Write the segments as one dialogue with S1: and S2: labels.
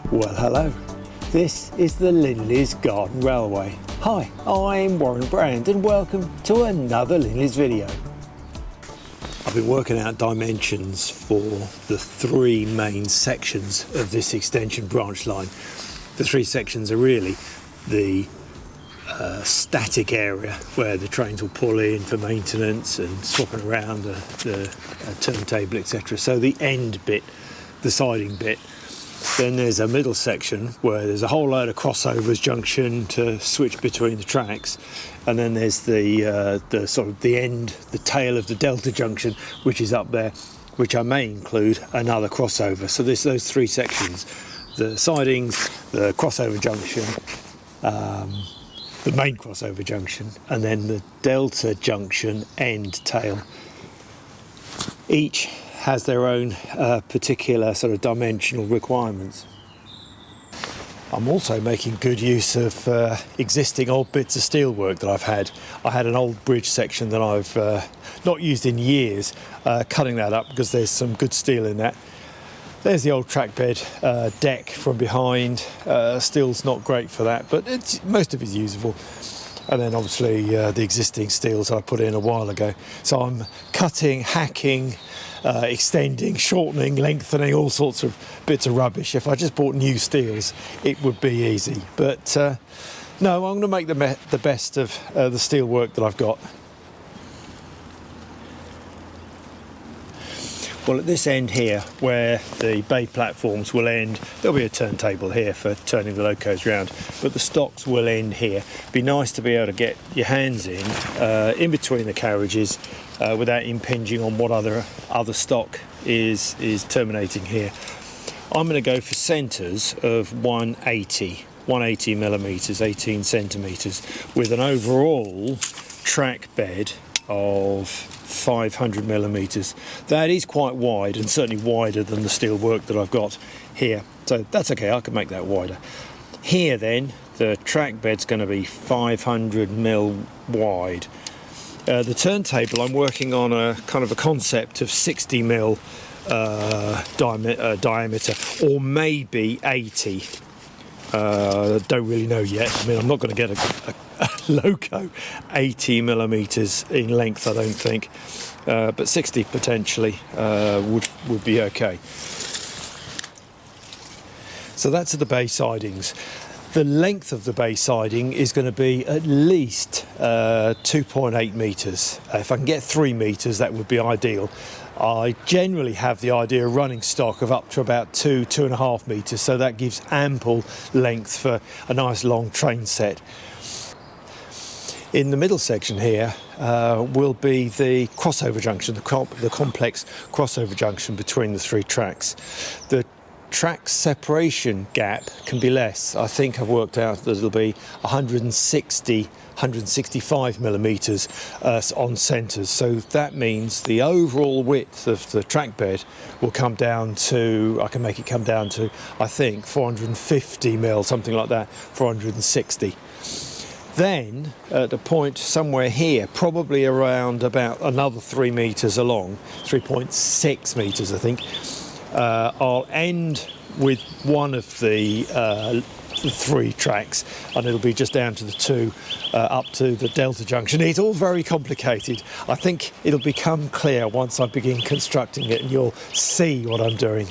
S1: Well, hello. This is the Linleys Garden Railway. Hi, I'm Warren Brand and welcome to another Linleys video. I've been working out dimensions for the three main sections of this extension branch line. The three sections are really the static area where the trains will pull in for maintenance and swapping around the turntable, etc. So the end bit, the siding bit. Then there's a middle section where there's a whole load of crossovers, junction to switch between the tracks, and then there's the sort of the end, the tail of the Delta Junction, which is up there, which I may include another crossover. So there's those three sections: the sidings, the crossover junction, the main crossover junction, and then the Delta Junction end tail. Each has their own particular sort of dimensional requirements. I'm also making good use of existing old bits of steelwork that I've had. I had an old bridge section that I've not used in years, cutting that up because there's some good steel in that. There's the old trackbed deck from behind. Steel's not great for that, but most of it's usable. And then obviously the existing steels I put in a while ago. So I'm cutting, hacking, extending, shortening, lengthening, all sorts of bits of rubbish. If I just bought new steels, it would be easy. But no, I'm going to make the best of the steel work that I've got. Well, at this end here, where the bay platforms will end, there'll be a turntable here for turning the locos round, but the stocks will end here. It'd be nice to be able to get your hands in between the carriages without impinging on what other stock is terminating here. I'm going to go for centres of 180 millimetres, 18 centimetres, with an overall track bed of 500 millimetres. That is quite wide, and certainly wider than the steel work that I've got here. So that's okay, I can make that wider. Here then, the track bed's going to be 500 mil wide. The turntable, I'm working on a kind of a concept of 60 mil diameter, or maybe 80. Don't really know yet. I mean, I'm not going to get a loco 80 millimeters in length, I don't think, but 60 potentially would be okay. So that's the bay sidings. The length of the bay siding is going to be at least 2.8 meters. If I can get 3 meters, that would be ideal. I generally have the idea of running stock of up to about 2.5 meters, so that gives ample length for a nice long train set. In the middle section here will be the crossover junction, the complex crossover junction between the three tracks. The track separation gap can be less. I think I've worked out that it'll be 165 millimetres on centres. So that means the overall width of the track bed will come down to, I can make it come down to, I think, 450 mil, something like that, 460. Then at a point somewhere here, probably around about another 3 metres along, 3.6 metres I think, I'll end with one of the three tracks, and it'll be just down to the two up to the Delta Junction. It's all very complicated. I think it'll become clear once I begin constructing it, and you'll see what I'm doing.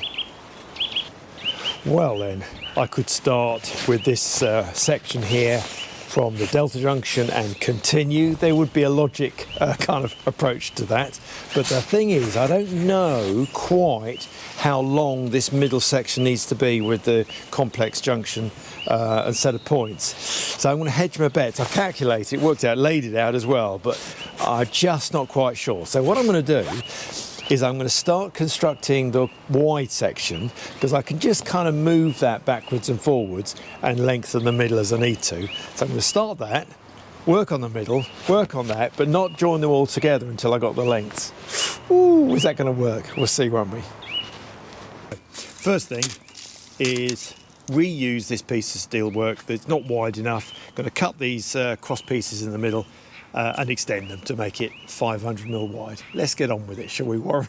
S1: Well then, I could start with this section here from the Delta Junction and continue. There would be a logic kind of approach to that, but the thing is, I don't know quite how long this middle section needs to be with the complex junction and set of points. So I'm going to hedge my bets. I've calculated, worked out, laid it out as well, but I'm just not quite sure. So what I'm going to do is I'm going to start constructing the wide section, because I can just kind of move that backwards and forwards and lengthen the middle as I need to. So I'm going to start that, work on the middle, work on that, but not join them all together until I got the lengths. Ooh, is that going to work? We'll see, won't we? First thing is reuse this piece of steel work that's not wide enough. I'm going to cut these cross pieces in the middle and extend them to make it 500 mil wide. Let's get on with it, shall we, Warren?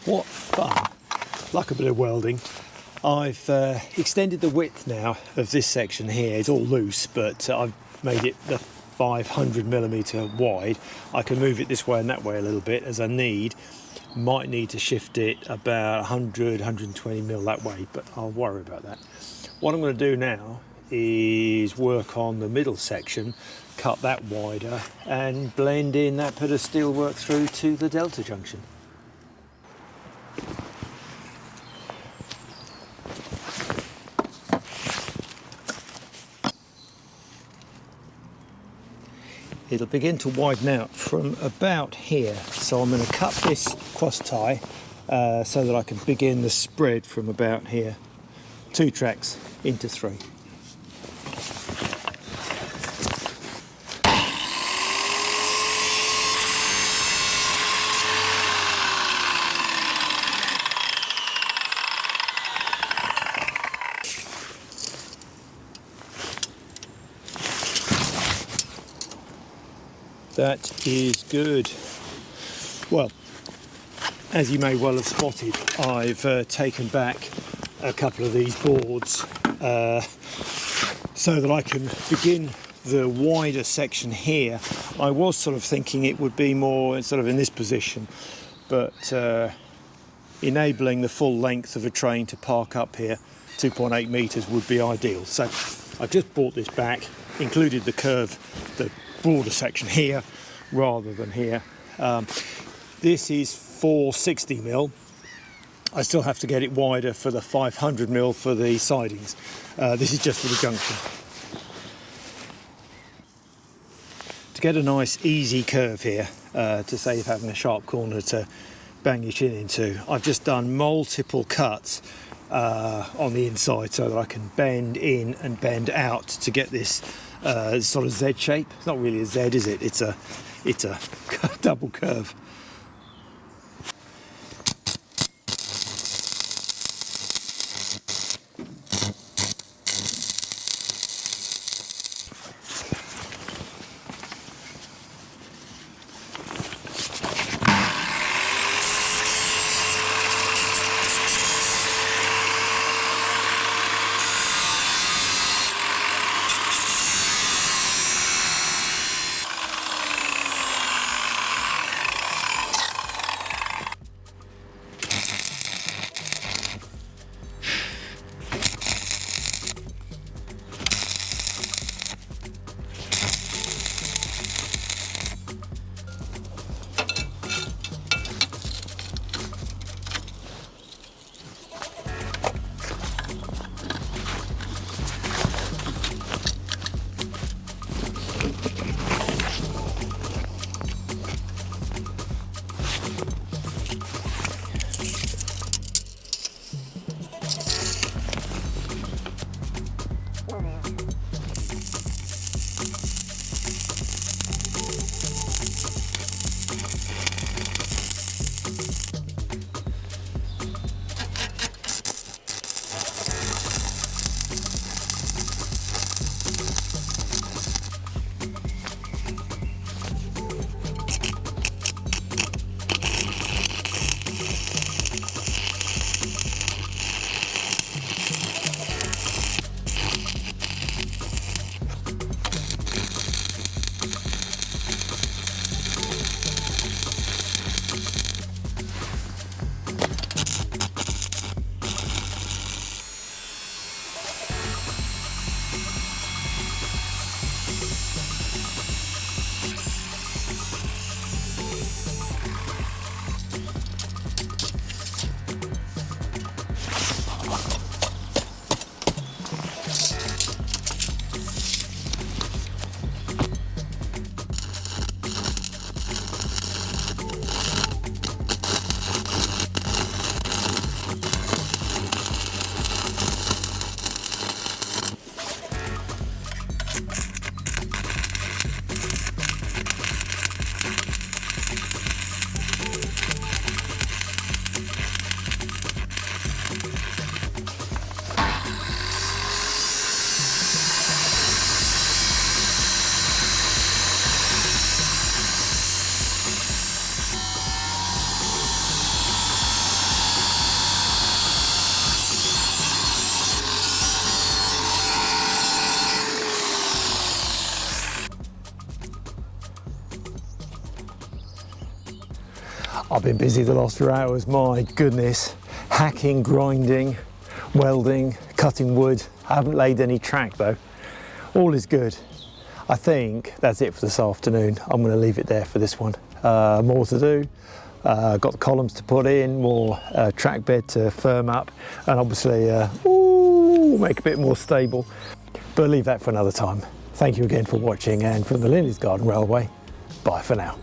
S1: What fun. Like a bit of welding. I've extended the width now of this section here. It's all loose, but I've made it the 500mm wide. I can move it this way and that way a little bit as I need. Might need to shift it about 100-120mm that way, but I'll worry about that. What I'm going to do now is work on the middle section, cut that wider and blend in that bit of steelwork through to the Delta Junction. It'll begin to widen out from about here, so I'm going to cut this cross tie so that I can begin the spread from about here. 2 tracks into 3. That is good. Well, as you may well have spotted, I've taken back a couple of these boards so that I can begin the wider section here. I was sort of thinking it would be more sort of in this position, but enabling the full length of a train to park up here, 2.8 metres, would be ideal. So I've just brought this back, included the curve, the broader section here rather than here. This is 460mm. I still have to get it wider for the 500mm for the sidings. This is just for the junction. To get a nice easy curve here, to save having a sharp corner to bang your chin into, I've just done multiple cuts on the inside so that I can bend in and bend out to get this sort of Z shape. It's not really a Z, is it? It's a double curve. I've been busy the last few hours, my goodness. Hacking, grinding, welding, cutting wood. I haven't laid any track though. All is good. I think that's it for this afternoon. I'm going to leave it there for this one. More to do. Got the columns to put in, more track bed to firm up, and obviously make a bit more stable. But I'll leave that for another time. Thank you again for watching, and from the Linleys Garden Railway, bye for now.